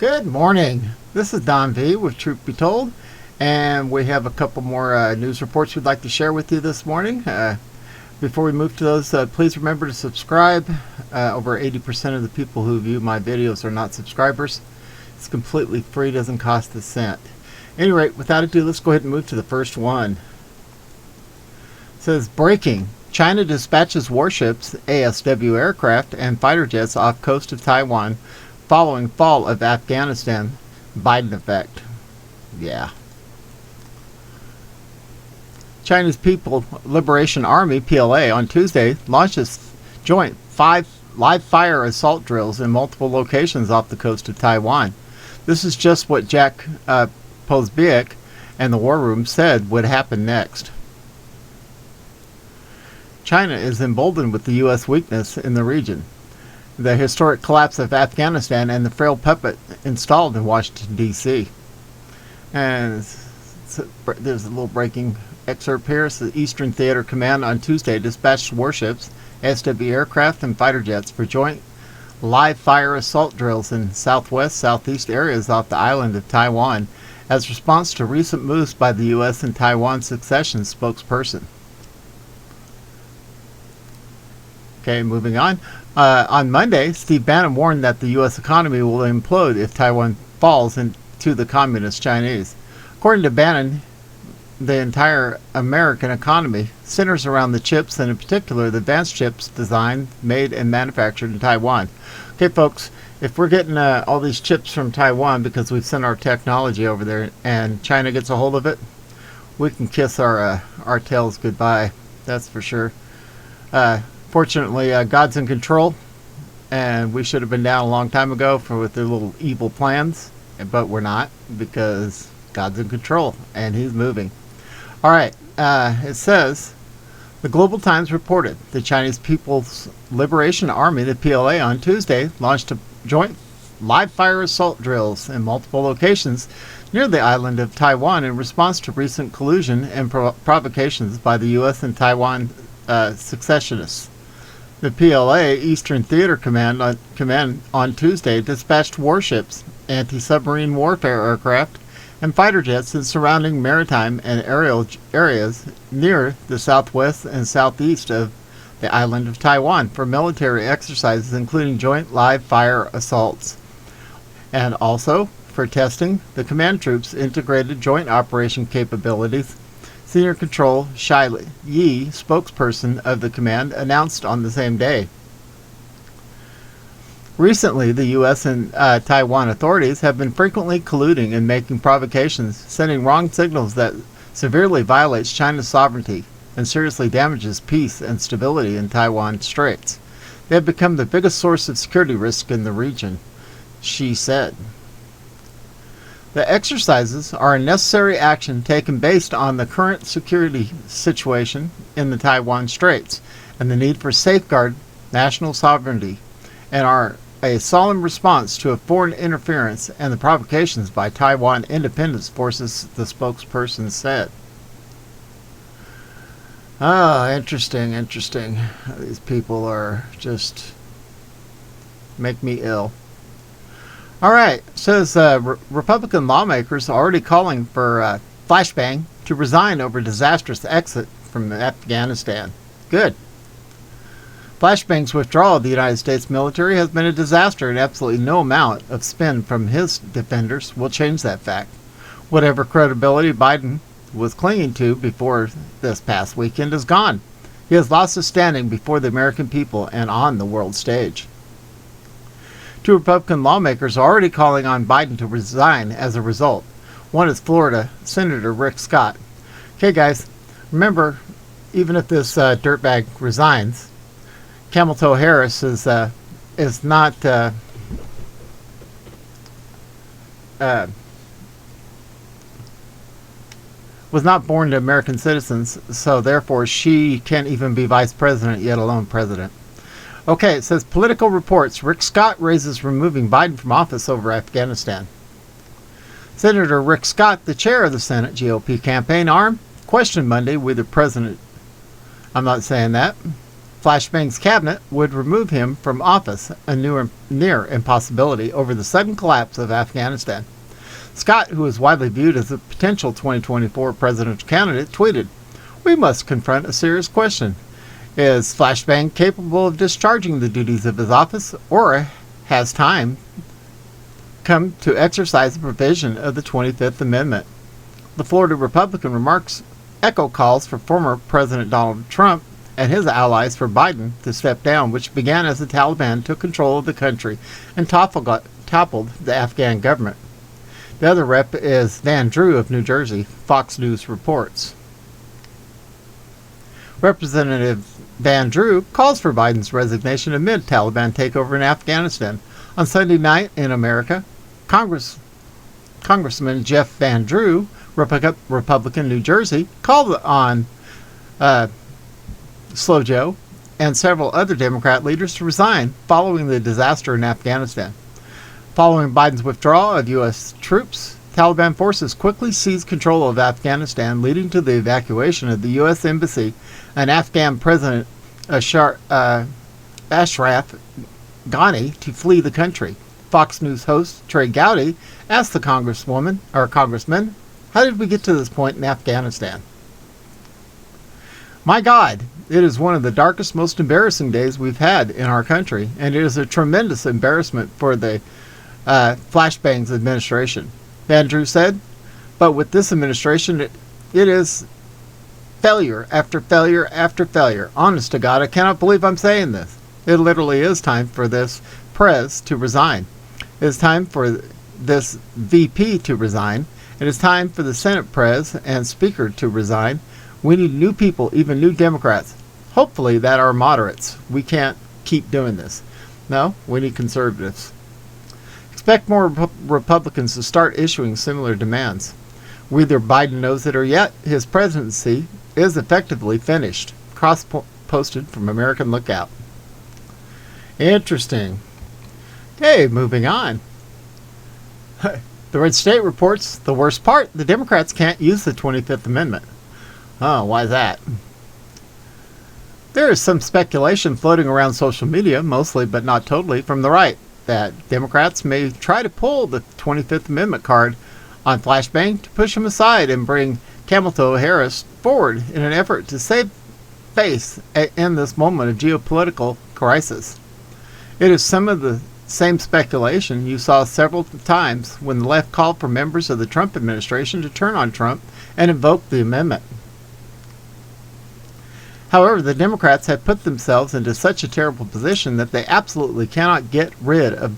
Good morning. This is Don V with Truth Be Told, and we have a couple more news reports we'd like to share with you this morning. Before we move to those, please remember to subscribe. Over 80% of the people who view my videos are not subscribers. It's completely free, doesn't cost a cent. At any rate, without ado, let's go ahead and move to the first one. It says, breaking. China dispatches warships, ASW aircraft, and fighter jets off coast of Taiwan following fall of Afghanistan. Biden effect. Yeah. China's People Liberation Army, PLA, on Tuesday launches joint 5 live fire assault drills in multiple locations off the coast of Taiwan. This is just what Jack Posobiec and the War Room said would happen next. China is emboldened with the U.S. weakness in the region, the historic collapse of Afghanistan, and the frail puppet installed in Washington, D.C. And there's a little breaking excerpt here. The Eastern Theater Command on Tuesday dispatched warships, SW aircraft, and fighter jets for joint live fire assault drills in southeast areas off the island of Taiwan as response to recent moves by the U.S. and Taiwan succession spokesperson. Okay, moving on. On Monday, Steve Bannon warned that the U.S. economy will implode if Taiwan falls into the communist Chinese. According to Bannon, the entire American economy centers around the chips, and in particular the advanced chips designed, made, and manufactured in Taiwan. Okay, folks, if we're getting all these chips from Taiwan because we've sent our technology over there and China gets a hold of it, we can kiss our tails goodbye. That's for sure. Fortunately, God's in control, and we should have been down a long time ago with their little evil plans, but we're not, because God's in control and He's moving. All right, it says, the Global Times reported the Chinese People's Liberation Army, the PLA, on Tuesday launched a joint live fire assault drills in multiple locations near the island of Taiwan in response to recent collusion and provocations by the U.S. and Taiwan secessionists. The PLA Eastern Theater Command on Tuesday dispatched warships, anti-submarine warfare aircraft, and fighter jets in surrounding maritime and aerial areas near the southwest and southeast of the island of Taiwan for military exercises, including joint live fire assaults. And also, for testing, the command troops integrated joint operation capabilities. Senior Control Shai Yi, spokesperson of the command, announced on the same day. Recently, the U.S. and Taiwan authorities have been frequently colluding and making provocations, sending wrong signals that severely violates China's sovereignty and seriously damages peace and stability in Taiwan Straits. They have become the biggest source of security risk in the region, she said. The exercises are a necessary action taken based on the current security situation in the Taiwan Straits and the need for safeguard national sovereignty, and are a solemn response to a foreign interference and the provocations by Taiwan independence forces, the spokesperson said. Interesting. These people are just make me ill. All right, it says Republican lawmakers are already calling for Flashbang to resign over disastrous exit from Afghanistan. Good. Flashbang's withdrawal of the United States military has been a disaster, and absolutely no amount of spin from his defenders will change that fact. Whatever credibility Biden was clinging to before this past weekend is gone. He has lost his standing before the American people and on the world stage. 2 Republican lawmakers are already calling on Biden to resign as a result. One is Florida Senator Rick Scott. Okay, guys, remember, even if this dirtbag resigns, Camel Toe Harris is not was not born to American citizens, so therefore she can't even be vice president, yet alone president. Okay, it says political reports. Rick Scott raises removing Biden from office over Afghanistan. Senator Rick Scott, the chair of the Senate GOP campaign arm, questioned Monday whether President, I'm not saying that, Flashbang's cabinet would remove him from office, a near impossibility over the sudden collapse of Afghanistan. Scott, who is widely viewed as a potential 2024 presidential candidate, tweeted, "We must confront a serious question. Is Flashbang capable of discharging the duties of his office, or has time come to exercise the provision of the 25th Amendment?" The Florida Republican remarks echo calls for former President Donald Trump and his allies for Biden to step down, which began as the Taliban took control of the country and toppled the Afghan government. The other rep is Van Drew of New Jersey, Fox News reports. Representative Van Drew calls for Biden's resignation amid Taliban takeover in Afghanistan. On Sunday night in America, Congressman Jeff Van Drew, Republican New Jersey, called on Slow Joe and several other Democrat leaders to resign following the disaster in Afghanistan. Following Biden's withdrawal of U.S. troops, Taliban forces quickly seized control of Afghanistan, leading to the evacuation of the U.S. Embassy and Afghan President Ashraf Ghani to flee the country. Fox News host Trey Gowdy asked the congressman, "How did we get to this point in Afghanistan?" My God, it is one of the darkest, most embarrassing days we've had in our country, and it is a tremendous embarrassment for the Flashbang's administration, Van Drew said. But with this administration, it is failure after failure after failure. Honest to God, I cannot believe I'm saying this. It literally is time for this Prez to resign. It is time for this VP to resign. It is time for the Senate Prez and Speaker to resign. We need new people, even new Democrats. Hopefully that are moderates. We can't keep doing this. No, we need conservatives. Expect more Republicans to start issuing similar demands. Whether Biden knows it or yet, his presidency is effectively finished. Cross-posted from American Lookout. Interesting. Okay, moving on. The Red State reports the worst part, the Democrats can't use the 25th Amendment. Oh, why is that? There is some speculation floating around social media, mostly but not totally, from the right, that Democrats may try to pull the 25th Amendment card on Flashbang to push him aside and bring Kamala Harris forward in an effort to save face in this moment of geopolitical crisis. It is some of the same speculation you saw several times when the left called for members of the Trump administration to turn on Trump and invoke the amendment. However, the Democrats have put themselves into such a terrible position that they absolutely cannot get rid of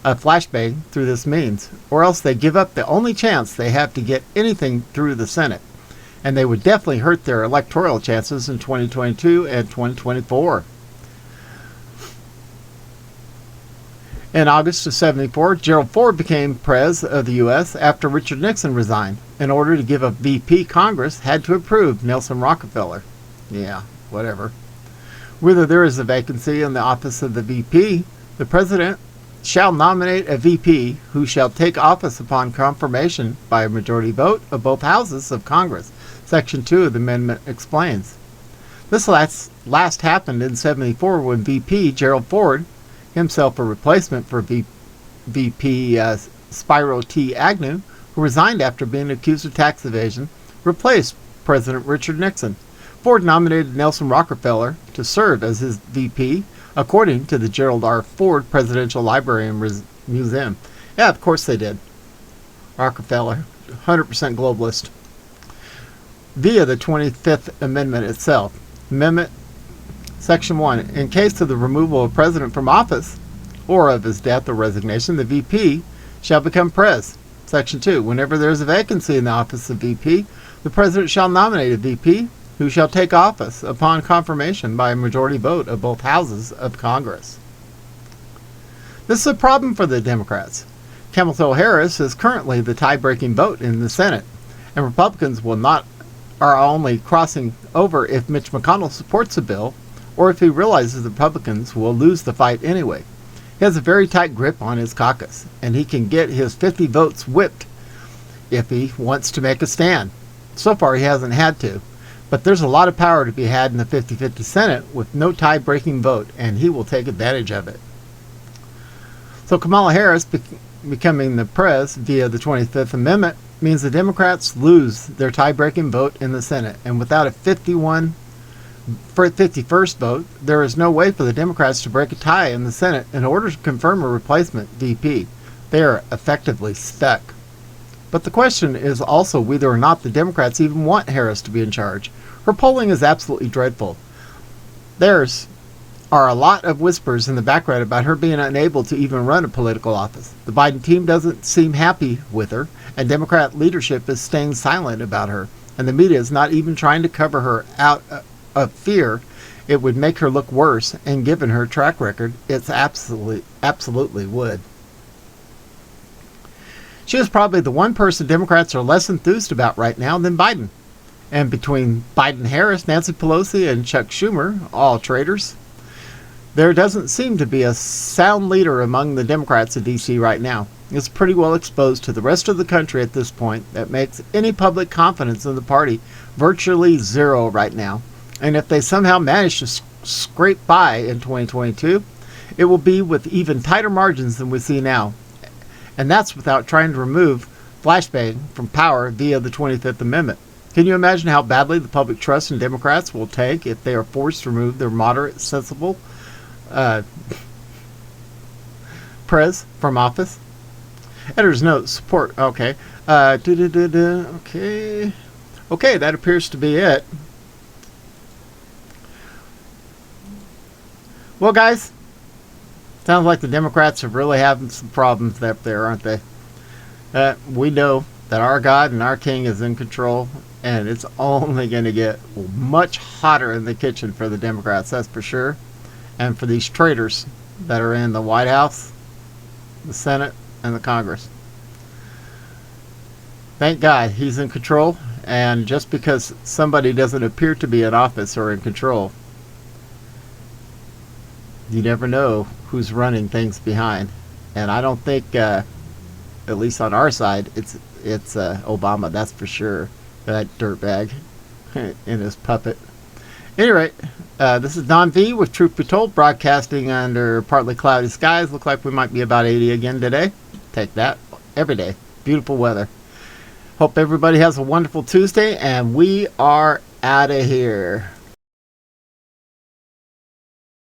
a Flashbang through this means, or else they give up the only chance they have to get anything through the Senate, and they would definitely hurt their electoral chances in 2022 and 2024. In August of '74, Gerald Ford became Prez of the U.S. after Richard Nixon resigned. In order to give a VP, Congress had to approve Nelson Rockefeller. Yeah, whatever. Whether there is a vacancy in the office of the VP, the President shall nominate a VP who shall take office upon confirmation by a majority vote of both houses of Congress. Section 2 of the amendment explains. This last happened in '74 when VP Gerald Ford, himself a replacement for VP Spiro T. Agnew, who resigned after being accused of tax evasion, replaced President Richard Nixon. Ford nominated Nelson Rockefeller to serve as his VP, according to the Gerald R. Ford Presidential Library and Museum. Yeah, of course they did. Rockefeller, 100% globalist. Via the 25th Amendment itself. Amendment Section 1. In case of the removal of a president from office, or of his death or resignation, the VP shall become Prez. Section 2. Whenever there is a vacancy in the office of VP, the President shall nominate a VP who shall take office upon confirmation by a majority vote of both houses of Congress. This is a problem for the Democrats. Kamala Harris is currently the tie-breaking vote in the Senate, and Republicans are only crossing over if Mitch McConnell supports a bill or if he realizes the Republicans will lose the fight anyway. He has a very tight grip on his caucus, and he can get his 50 votes whipped if he wants to make a stand. So far, he hasn't had to. But there's a lot of power to be had in the 50-50 Senate with no tie-breaking vote, and he will take advantage of it. So Kamala Harris becoming the prez via the 25th Amendment means the Democrats lose their tie-breaking vote in the Senate, and without a 51-51st vote, there is no way for the Democrats to break a tie in the Senate in order to confirm a replacement VP. They are effectively stuck. But the question is also whether or not the Democrats even want Harris to be in charge. Her polling is absolutely dreadful. There's are a lot of whispers in the background about her being unable to even run a political office. The Biden team doesn't seem happy with her, and Democrat leadership is staying silent about her, and the media is not even trying to cover her out of fear it would make her look worse, and given her track record, it's absolutely would. She is probably the one person Democrats are less enthused about right now than Biden. And between Biden-Harris, Nancy Pelosi, and Chuck Schumer, all traitors, there doesn't seem to be a sound leader among the Democrats in D.C. right now. It's pretty well exposed to the rest of the country at this point. That makes any public confidence in the party virtually zero right now. And if they somehow manage to scrape by in 2022, it will be with even tighter margins than we see now. And that's without trying to remove flashbang from power via the 25th Amendment. Can you imagine how badly the public trust in Democrats will take if they are forced to remove their moderate, sensible prez from office? Editor's note, support. Okay. Okay. Okay, that appears to be it. Well, guys, sounds like the Democrats are really having some problems up there, aren't they? We know that our God and our King is in control, and it's only going to get much hotter in the kitchen for the Democrats, that's for sure. And for these traitors that are in the White House, the Senate, and the Congress. Thank God he's in control, and just because somebody doesn't appear to be in office or in control, you never know who's running things behind. And I don't think, at least on our side, it's Obama, that's for sure. That dirtbag in his puppet. Anyway, this is Don V with Truth Be Told, broadcasting under partly cloudy skies. Look like we might be about 80 again today. Take that every day. Beautiful weather. Hope everybody has a wonderful Tuesday, and we are out of here.